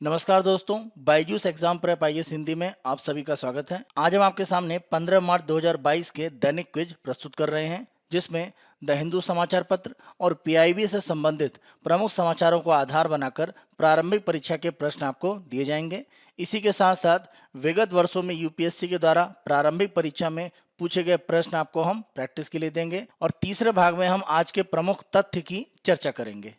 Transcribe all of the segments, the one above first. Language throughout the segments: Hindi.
नमस्कार दोस्तों, Byju's exam prep IAS Hindi में आप सभी का स्वागत है। आज हम आपके सामने 15 मार्च 2022 के दैनिक क्विज प्रस्तुत कर रहे हैं, जिसमें द हिंदू समाचार पत्र और पीआईबी से संबंधित प्रमुख समाचारों को आधार बनाकर प्रारंभिक परीक्षा के प्रश्न आपको दिए जाएंगे। इसी के साथ साथ विगत वर्षों में यूपीएससी के द्वारा प्रारंभिक परीक्षा में पूछे गए प्रश्न आपको हम प्रैक्टिस के लिए देंगे और तीसरे भाग में हम आज के प्रमुख तथ्य की चर्चा करेंगे।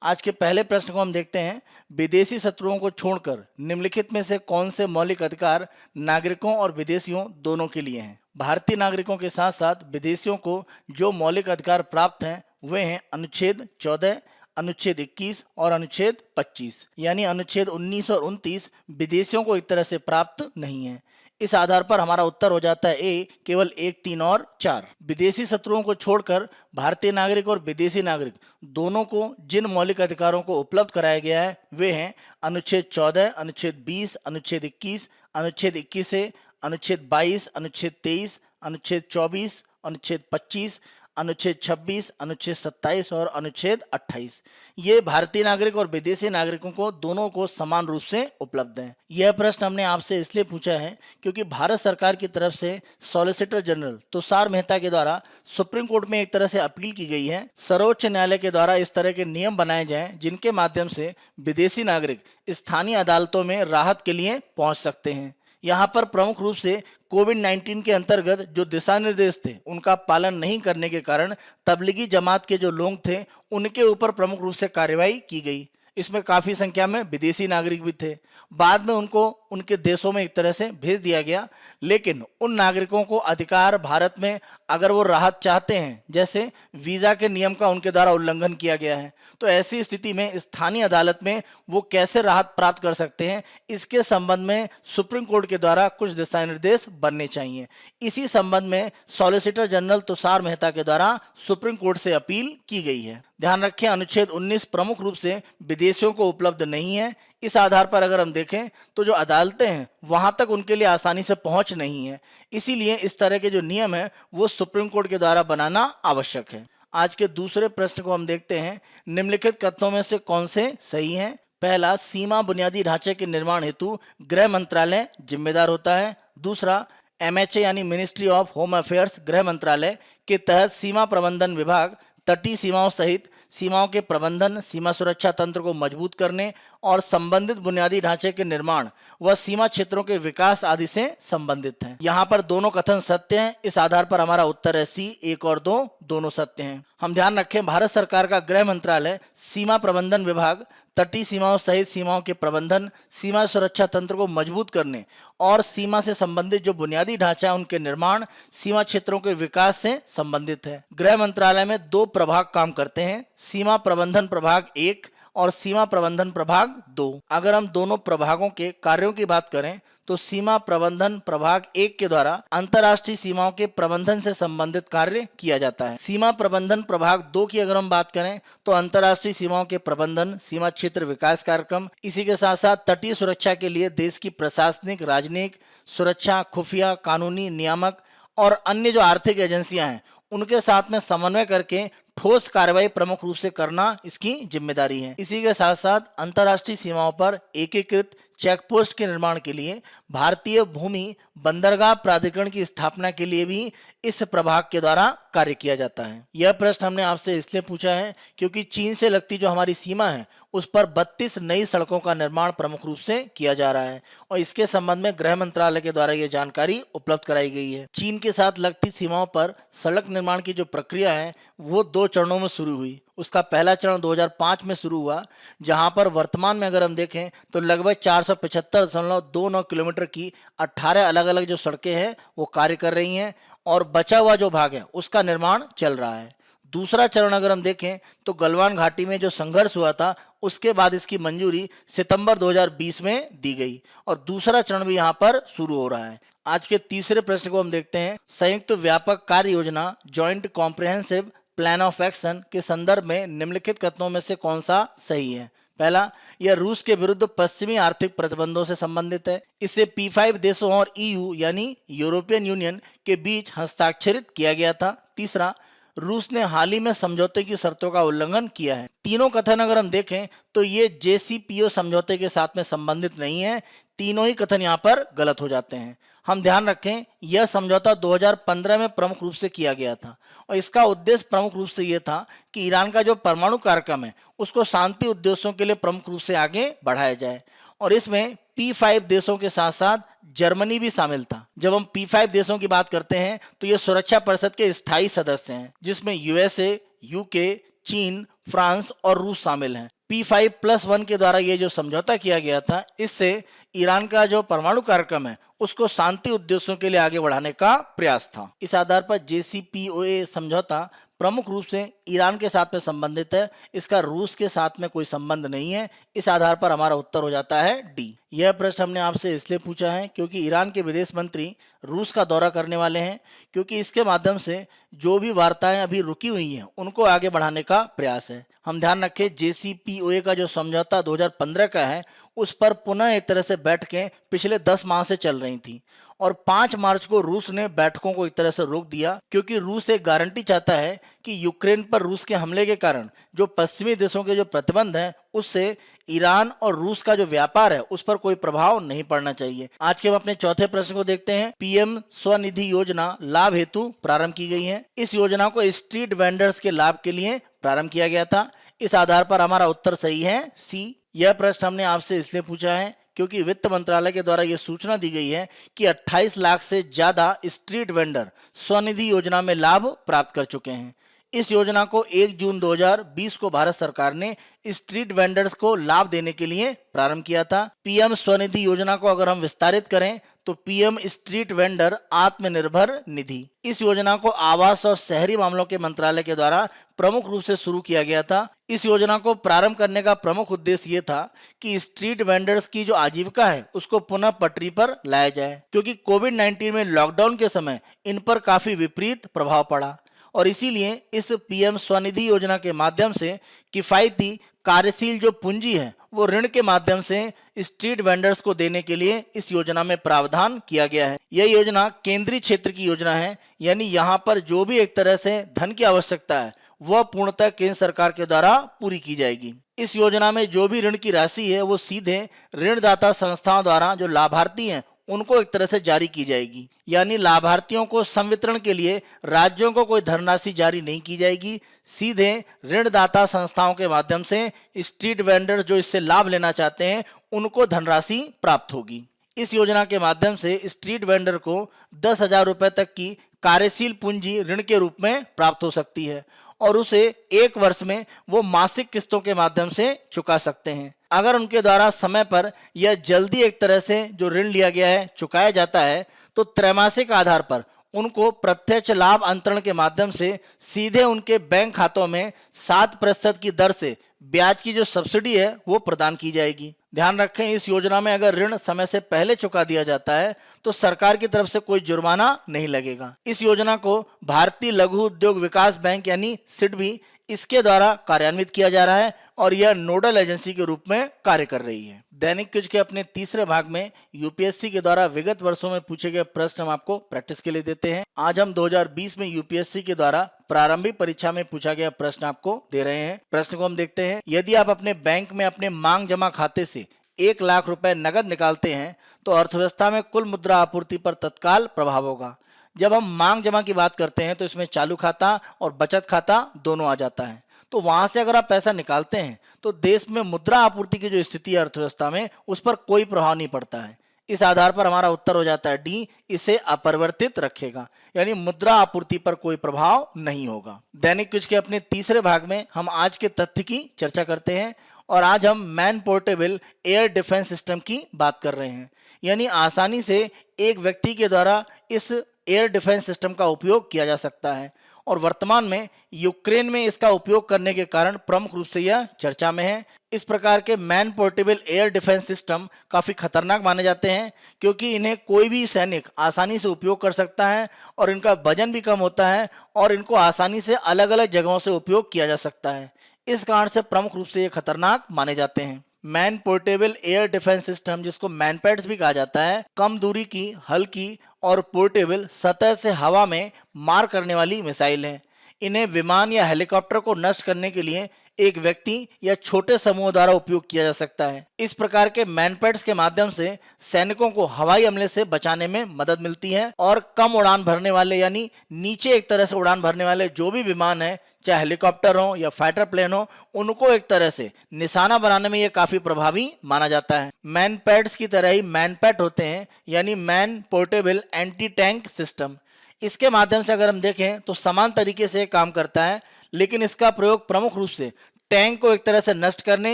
आज के पहले प्रश्न को हम देखते हैं। विदेशी शत्रुओं को छोड़कर निम्नलिखित में से कौन से मौलिक अधिकार नागरिकों और विदेशियों दोनों के लिए हैं? भारतीय नागरिकों के साथ साथ विदेशियों को जो मौलिक अधिकार प्राप्त हैं वे हैं अनुच्छेद 14, अनुच्छेद 21 और अनुच्छेद 25। यानी अनुच्छेद 19 और 29 विदेशियों को एक तरह से प्राप्त नहीं है। इस आधार पर हमारा उत्तर हो जाता है ए, केवल 1, 3 और 4। विदेशी शत्रुओं को छोड़कर भारतीय नागरिक और विदेशी नागरिक दोनों को जिन मौलिक अधिकारों को उपलब्ध कराया गया है वे हैं अनुच्छेद 14, अनुच्छेद 20, अनुच्छेद 21, अनुच्छेद 21 से अनुच्छेद 22, अनुच्छेद 23, अनुच्छेद 24, अनुच्छेद 25, अनुच्छेद 26, अनुच्छेद 27 और अनुच्छेद 28। ये भारतीय नागरिक और विदेशी नागरिकों को दोनों को समान रूप से उपलब्ध हैं। यह प्रश्न हमने आपसे इसलिए पूछा है क्योंकि भारत सरकार की तरफ से सॉलिसिटर जनरल तुषार मेहता के द्वारा सुप्रीम कोर्ट में एक तरह से अपील की गई है, सर्वोच्च न्यायालय के द्वारा इस तरह के नियम बनाए जाएं जिनके माध्यम से विदेशी नागरिक स्थानीय अदालतों में राहत के लिए पहुंच सकते हैं। यहाँ पर प्रमुख रूप से कोविड-19 के अंतर्गत जो दिशा निर्देश थे उनका पालन नहीं करने के कारण तबलीगी जमात के जो लोग थे उनके ऊपर प्रमुख रूप से कार्रवाई की गई। इसमें काफी संख्या में विदेशी नागरिक भी थे। बाद में उनको उनके देशों में एक तरह से भेज दिया गया, लेकिन उन नागरिकों को अधिकार भारत में अगर वो राहत चाहते हैं, जैसे वीजा के नियम का उनके द्वारा उल्लंघन किया गया है, तो ऐसी स्थिति में स्थानीय अदालत में वो कैसे राहत प्राप्त कर सकते हैं, इसके संबंध में सुप्रीम कोर्ट के द्वारा कुछ दिशा निर्देश बनने चाहिए। इसी संबंध में सॉलिसिटर जनरल तुषार मेहता के द्वारा सुप्रीम कोर्ट से अपील की गई है। ध्यान रखें, अनुच्छेद 19 प्रमुख रूप से विदेशियों को उपलब्ध नहीं है। इस आधार पर अगर हम देखें तो जो अदालतें हैं वहां तक उनके लिए आसानी से पहुंच नहीं है। इसीलिए इस तरह के जो नियम है वो सुप्रीम कोर्ट के द्वारा बनाना आवश्यक है। आज के दूसरे प्रश्न को हम देखते हैं। निम्नलिखित कथनों में से कौन से सही हैं? पहला, सीमा बुनियादी ढांचे के निर्माण हेतु गृह मंत्रालय जिम्मेदार होता है। दूसरा, एमएचए यानी मिनिस्ट्री ऑफ होम अफेयर्स गृह मंत्रालय के तहत सीमा प्रबंधन विभाग तटीय सीमाओं सहित सीमाओं के प्रबंधन, सीमा सुरक्षा तंत्र को मजबूत करने और संबंधित बुनियादी ढांचे के निर्माण व सीमा क्षेत्रों के विकास आदि से संबंधित हैं। यहाँ पर दोनों कथन सत्य हैं। इस आधार पर हमारा उत्तर है सी, 1 और 2 दोनों सत्य हैं। हम ध्यान रखें, भारत सरकार का गृह मंत्रालय सीमा प्रबंधन विभाग तटीय सीमाओं सहित सीमाओं के प्रबंधन, सीमा सुरक्षा तंत्र को मजबूत करने और सीमा से संबंधित जो बुनियादी ढांचा है उनके निर्माण, सीमा क्षेत्रों के विकास से संबंधित है। गृह मंत्रालय में 2 प्रभाग काम करते हैं, सीमा प्रबंधन प्रभाग 1 और सीमा प्रबंधन प्रभाग 2। अगर हम दोनों प्रभागों के कार्यों की बात करें तो सीमा प्रबंधन प्रभाग 1 के द्वारा अंतर्राष्ट्रीय सीमाओं के प्रबंधन से संबंधित कार्य किया जाता है। सीमा प्रबंधन प्रभाग 2 की अगर हम बात करें तो अंतर्राष्ट्रीय सीमाओं के प्रबंधन, सीमा क्षेत्र विकास कार्यक्रम, इसी के साथ साथ तटीय सुरक्षा के लिए देश की प्रशासनिक, राजनयिक, सुरक्षा, खुफिया, कानूनी, नियामक और अन्य जो आर्थिक एजेंसियां हैं उनके साथ में समन्वय करके ठोस कार्रवाई प्रमुख रूप से करना इसकी जिम्मेदारी है। इसी के साथ साथ अंतर्राष्ट्रीय सीमाओं पर एकीकृत चेक पोस्ट के निर्माण के लिए भारतीय भूमि बंदरगाह प्राधिकरण की स्थापना के लिए भी इस प्रभाग के द्वारा कार्य किया जाता है। यह प्रश्न हमने आपसे इसलिए पूछा है क्योंकि चीन से लगती जो हमारी सीमा है उस पर 32 नई सड़कों का निर्माण प्रमुख रूप से किया जा रहा है और इसके संबंध में गृह मंत्रालय के द्वारा यह जानकारी उपलब्ध कराई गई है। चीन के साथ लगती सीमाओं पर सड़क निर्माण की जो प्रक्रिया है वो 2 चरणों में शुरू हुई। उसका पहला चरण 2005 में शुरू हुआ, जहां पर वर्तमान में अगर हम देखें तो लगभग 475.29 किलोमीटर की 18 अलग अलग जो सड़कें हैं वो कार्य कर रही हैं और बचा हुआ जो भाग है उसका निर्माण चल रहा है। दूसरा चरण अगर हम देखें तो गलवान घाटी में जो संघर्ष हुआ था उसके बाद इसकी मंजूरी सितंबर 2020 में दी गई और दूसरा चरण भी यहाँ पर शुरू हो रहा है। आज के तीसरे प्रश्न को हम देखते हैं। संयुक्त व्यापक कार्य योजना joint comprehensive plan of action के संदर्भ में निम्नलिखित कथनों में से कौन सा सही है? पहला, यह रूस के विरुद्ध पश्चिमी आर्थिक प्रतिबंधों से संबंधित है। इसे P5 देशों और EU यानी यूरोपियन यूनियन के बीच हस्ताक्षरित किया गया था। तीसरा, रूस ने हाल ही में समझौते की शर्तों का उल्लंघन किया है। तीनों कथन अगर हम देखें तो ये JCPOA समझौते के साथ में संबंधित नहीं है। तीनों ही कथन यहाँ पर गलत हो जाते हैं। हम ध्यान रखें, यह समझौता 2015 में प्रमुख रूप से किया गया था और इसका उद्देश्य प्रमुख रूप से यह था कि ईरान का जो परमाणु कार्यक्रम है उसको शांति उद्देश्यों के लिए प्रमुख रूप से आगे बढ़ाया जाए। और इसमें P5 देशों के साथ साथ जर्मनी भी शामिल था। जब हम P5 देशों की बात करते हैं तो ये सुरक्षा परिषद के स्थायी सदस्य हैं, जिसमें USA, UK, चीन, फ्रांस और रूस शामिल हैं। P5+1 के द्वारा ये जो समझौता किया गया था, इससे ईरान का जो परमाणु कार्यक्रम है उसको शांति उद्देश्यों के लिए आगे बढ़ाने का प्रयास था। इस आधार पर JCPOA समझौता प्रमुख रूप से ईरान के साथ में संबंधित है, इसका रूस के साथ में कोई संबंध नहीं है। इस आधार पर हमारा उत्तर हो जाता है डी। यह प्रश्न हमने आपसे इसलिए पूछा है क्योंकि ईरान के विदेश मंत्री रूस का दौरा करने वाले हैं, क्योंकि इसके माध्यम से जो भी वार्ताएं अभी रुकी हुई हैं उनको आगे बढ़ाने का प्रयास है। हम ध्यान रखें, JCPOA का जो समझौता 2015 का है उस पर पुनः एक तरह से बैठकें पिछले 10 माह से चल रही थी और 5 मार्च को रूस ने बैठकों को एक तरह से रोक दिया, क्योंकि रूस एक गारंटी चाहता है कि यूक्रेन पर रूस के हमले के कारण जो पश्चिमी देशों के जो प्रतिबंध हैं उससे ईरान और रूस का जो व्यापार है उस पर कोई प्रभाव नहीं पड़ना चाहिए। आज के हम अपने चौथे प्रश्न को देखते हैं। PM स्वनिधि योजना लाभ हेतु प्रारंभ की गई है। इस योजना को स्ट्रीट वेंडर्स के लाभ के लिए प्रारंभ किया गया था। इस आधार पर हमारा उत्तर सही है सी। यह प्रश्न हमने आपसे इसलिए पूछा है क्योंकि वित्त मंत्रालय के द्वारा यह सूचना दी गई है कि 28 लाख से ज्यादा स्ट्रीट वेंडर स्वनिधि योजना में लाभ प्राप्त कर चुके हैं। इस योजना को 1 जून 2020 को भारत सरकार ने स्ट्रीट वेंडर्स को लाभ देने के लिए प्रारंभ किया था। PM स्वनिधि योजना को अगर हम विस्तारित करें तो PM street vendor Atmanirbhar Nidhi. इस योजना को आवास और शहरी मामलों के मंत्रालय के द्वारा प्रमुख रूप से शुरू किया गया था। इस योजना को प्रारंभ करने का प्रमुख उद्देश्य ये था कि स्ट्रीट वेंडर्स की जो आजीविका है उसको पुनः पटरी पर लाया जाए, क्योंकि कोविड-19 में लॉकडाउन के समय इन पर काफी विपरीत प्रभाव पड़ा और इसीलिए इस PM स्वनिधि योजना के माध्यम से किफायती कार्यशील जो पूंजी है वो ऋण के माध्यम से स्ट्रीट वेंडर्स को देने के लिए इस योजना में प्रावधान किया गया है। यह योजना केंद्रीय क्षेत्र की योजना है, यानी यहाँ पर जो भी एक तरह से धन की आवश्यकता है वह पूर्णतः केंद्र सरकार के द्वारा पूरी की जाएगी। इस योजना में जो भी ऋण की राशि है वो सीधे ऋणदाता संस्थाओं द्वारा जो लाभार्थी हैं उनको एक तरह से जारी की जाएगी, यानी लाभार्थियों को संवितरण के लिए राज्यों को कोई धनराशि जारी नहीं की जाएगी। सीधे ऋणदाता संस्थाओं के माध्यम से स्ट्रीट वेंडर्स जो इससे लाभ लेना चाहते हैं उनको धनराशि प्राप्त होगी। इस योजना के माध्यम से स्ट्रीट वेंडर को 10,000 रुपए तक की कार्यशील पूंजी ऋण के रूप में प्राप्त हो सकती है और उसे 1 वर्ष में वो मासिक किस्तों के माध्यम से चुका सकते हैं। अगर उनके द्वारा समय पर या जल्दी एक तरह से जो ऋण लिया गया है चुकाया जाता है तो त्रैमासिक आधार पर उनको प्रत्यक्ष लाभ अंतरण के माध्यम से सीधे उनके बैंक खातों में 7% की दर से ब्याज की जो सब्सिडी है वो प्रदान की जाएगी। ध्यान रखें, इस योजना में अगर ऋण समय से पहले चुका दिया जाता है तो सरकार की तरफ से कोई जुर्माना नहीं लगेगा। इस योजना को भारतीय लघु उद्योग विकास बैंक यानी सिडबी इसके द्वारा कार्यान्वित किया जा रहा है और यह नोडल एजेंसी के रूप में कार्य कर रही है। दैनिक क्विज के अपने तीसरे भाग में यूपीएससी के द्वारा विगत वर्षों में पूछे गए प्रश्न हम आपको प्रैक्टिस के लिए देते हैं। आज हम 2020 में यूपीएससी के द्वारा प्रारंभिक परीक्षा में पूछा गया प्रश्न आपको दे रहे हैं। प्रश्न को हम देखते हैं। यदि आप अपने बैंक में अपने मांग जमा खाते से 1 लाख रुपए नगद निकालते हैं तो अर्थव्यवस्था में कुल मुद्रा आपूर्ति पर तत्काल प्रभाव होगा। जब हम मांग जमा की बात करते हैं तो इसमें चालू खाता और बचत खाता दोनों आ जाता है। तो वहां से अगर आप पैसा निकालते हैं तो देश में मुद्रा आपूर्ति की जो स्थिति है अर्थव्यवस्था में उस पर कोई प्रभाव नहीं पड़ता है। इस आधार पर हमारा उत्तर हो जाता है डी, इसे अपरिवर्तित रखेगा, यानी मुद्रा आपूर्ति पर कोई प्रभाव नहीं होगा। दैनिक क्विज के अपने तीसरे भाग में हम आज के तथ्य की चर्चा करते हैं और आज हम man portable air defence system की बात कर रहे हैं, यानी आसानी से एक व्यक्ति के द्वारा इस एयर डिफेंस सिस्टम का उपयोग किया जा सकता है और वर्तमान में यूक्रेन में इसका उपयोग करने के कारण प्रमुख रूप से यह चर्चा में है। इस प्रकार के man portable air defence system काफी खतरनाक माने जाते हैं क्योंकि इन्हें कोई भी सैनिक आसानी से उपयोग कर सकता है और इनका वजन भी कम होता है और इनको आसानी से अलग अलग जगहों से उपयोग किया जा सकता है। इस कारण से प्रमुख रूप से ये खतरनाक माने जाते हैं। Man portable air defence system, जिसको मैनपैड्स भी कहा जाता है, कम दूरी की, हल्की और पोर्टेबल सतह से हवा में मार करने वाली मिसाइल है। इन्हें विमान या हेलीकॉप्टर को नष्ट करने के लिए एक व्यक्ति या छोटे समूह द्वारा उपयोग किया जा सकता है। इस प्रकार के मैनपैड्स के माध्यम से सैनिकों को हवाई हमले से बचाने में मदद मिलती है और कम उड़ान भरने वाले यानी नीचे एक तरह से उड़ान भरने वाले जो भी विमान है, चाहे हेलीकॉप्टर हो या फाइटर प्लेन हो, उनको एक तरह से निशाना बनाने में यह काफी प्रभावी माना जाता है। मैनपैड्स की तरह ही मैनपैट होते हैं यानी man portable anti tank system. इसके माध्यम से अगर हम देखें तो समान तरीके से काम करता है, लेकिन इसका प्रयोग प्रमुख रूप से टैंक को एक तरह से नष्ट करने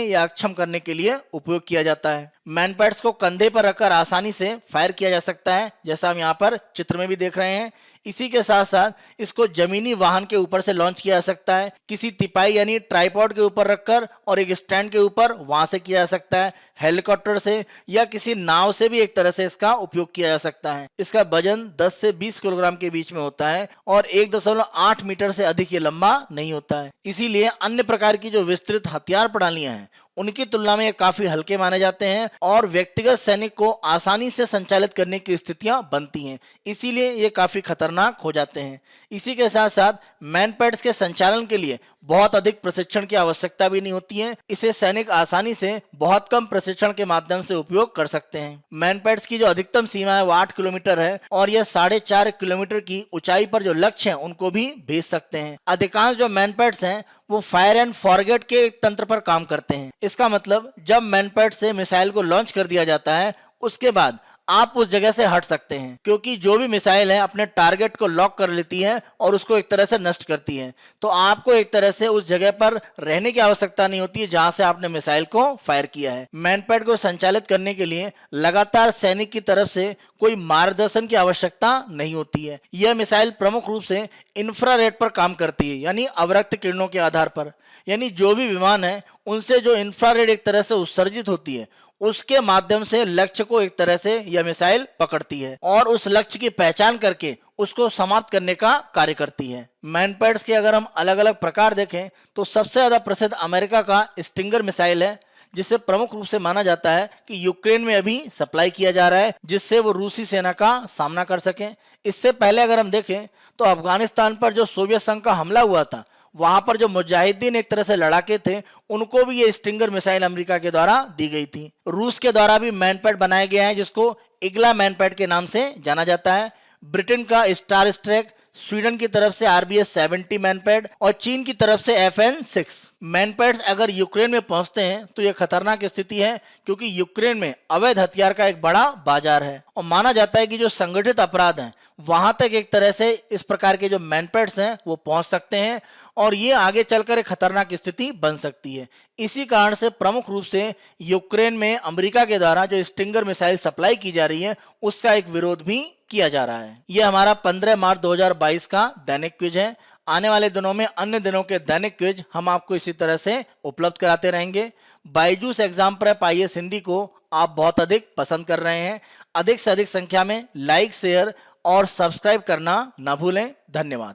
या अक्षम करने के लिए उपयोग किया जाता है। मैनपैड्स को कंधे पर रखकर आसानी से फायर किया जा सकता है, जैसा हम यहाँ पर चित्र में भी देख रहे हैं। इसी के साथ साथ इसको जमीनी वाहन के ऊपर से लॉन्च किया जा सकता है, किसी तिपाई यानी ट्राइपॉड के ऊपर रखकर और एक स्टैंड के ऊपर वहां से किया जा सकता है, हेलीकॉप्टर से या किसी नाव से भी एक तरह से इसका उपयोग किया जा सकता है। इसका वजन 10 से 20 किलोग्राम के बीच में होता है और 1.8 मीटर से अधिक ये लंबा नहीं होता है। इसीलिए अन्य प्रकार की जो विस्तृत हथियार प्रणालियां हैं उनकी तुलना में ये काफी हल्के माने जाते हैं और व्यक्तिगत सैनिक को आसानी से संचालित करने की स्थितियां बनती हैं, इसीलिए ये काफी खतरनाक हो जाते हैं। इसी के साथ साथ मैनपैड्स के संचालन के लिए बहुत अधिक प्रशिक्षण की आवश्यकता भी नहीं होती है। इसे सैनिक आसानी से बहुत कम प्रशिक्षण के माध्यम से उपयोग कर सकते हैं। मैनपैड्स की जो अधिकतम सीमा है वो 8 किलोमीटर है और यह 4.5 किलोमीटर की ऊंचाई पर जो लक्ष्य है उनको भी भेज सकते हैं। अधिकांश जो मैनपैड्स हैं वो फायर एंड फॉरगेट के एक तंत्र पर काम करते हैं। इसका मतलब जब मैनपैड से मिसाइल को लॉन्च कर दिया जाता है उसके बाद आप उस जगह से हट सकते हैं, क्योंकि जो भी मिसाइल है अपने टारगेट को लॉक कर लेती है और उसको एक तरह से नष्ट करती है। तो आपको एक तरह से उस जगह पर रहने की आवश्यकता नहीं होती है जहां से आपने मिसाइल को फायर किया है। मैनपैड को संचालित करने के लिए लगातार सैनिक की तरफ से कोई मार्गदर्शन की आवश्यकता नहीं होती है। यह मिसाइल प्रमुख रूप से इंफ्रारेड पर काम करती है यानी अवरक्त किरणों के आधार पर, यानी जो भी विमान है उनसे जो इंफ्रारेड एक तरह से उत्सर्जित होती है उसके माध्यम से लक्ष्य को एक तरह से यह मिसाइल पकड़ती है और उस लक्ष्य की पहचान करके उसको समाप्त करने का कार्य करती है। मैनपैड्स के अगर हम अलग अलग प्रकार देखें तो सबसे ज्यादा प्रसिद्ध अमेरिका का स्टिंगर मिसाइल है, जिसे प्रमुख रूप से माना जाता है कि यूक्रेन में अभी सप्लाई किया जा रहा है जिससे वो रूसी सेना का सामना कर सके। इससे पहले अगर हम देखें तो अफगानिस्तान पर जो सोवियत संघ का हमला हुआ था वहां पर जो मुजाहिदीन एक तरह से लड़ाके थे उनको भी ये स्टिंगर मिसाइल अमेरिका के द्वारा दी गई थी। रूस के द्वारा भी मैनपैड बनाया गया है जिसको इग्ला मैनपैड के नाम से जाना जाता है। ब्रिटेन का स्टार स्ट्रैक, स्वीडन की तरफ से RBS-70 मैनपैड और चीन की तरफ से FN-6 मैनपैड्स अगर यूक्रेन में पहुंचते हैं तो यह खतरनाक स्थिति है, क्योंकि यूक्रेन में अवैध हथियार का एक बड़ा बाजार है और माना जाता है कि जो संगठित अपराध हैं वहां तक एक तरह से इस प्रकार के जो मैनपैड्स हैं वो पहुंच सकते हैं और ये आगे चलकर एक खतरनाक स्थिति बन सकती है। इसी कारण से प्रमुख रूप से यूक्रेन में अमेरिका के द्वारा जो स्टिंगर मिसाइल सप्लाई की जा रही है उसका एक विरोध भी किया जा रहा है। यह हमारा 15 मार्च 2022 का दैनिक क्विज है। आने वाले दिनों में अन्य दिनों के दैनिक क्विज हम आपको इसी तरह से उपलब्ध कराते रहेंगे। Byju's exam prep IAS Hindi को आप बहुत अधिक पसंद कर रहे हैं। अधिक से अधिक संख्या में लाइक, शेयर और सब्सक्राइब करना ना भूलें। धन्यवाद।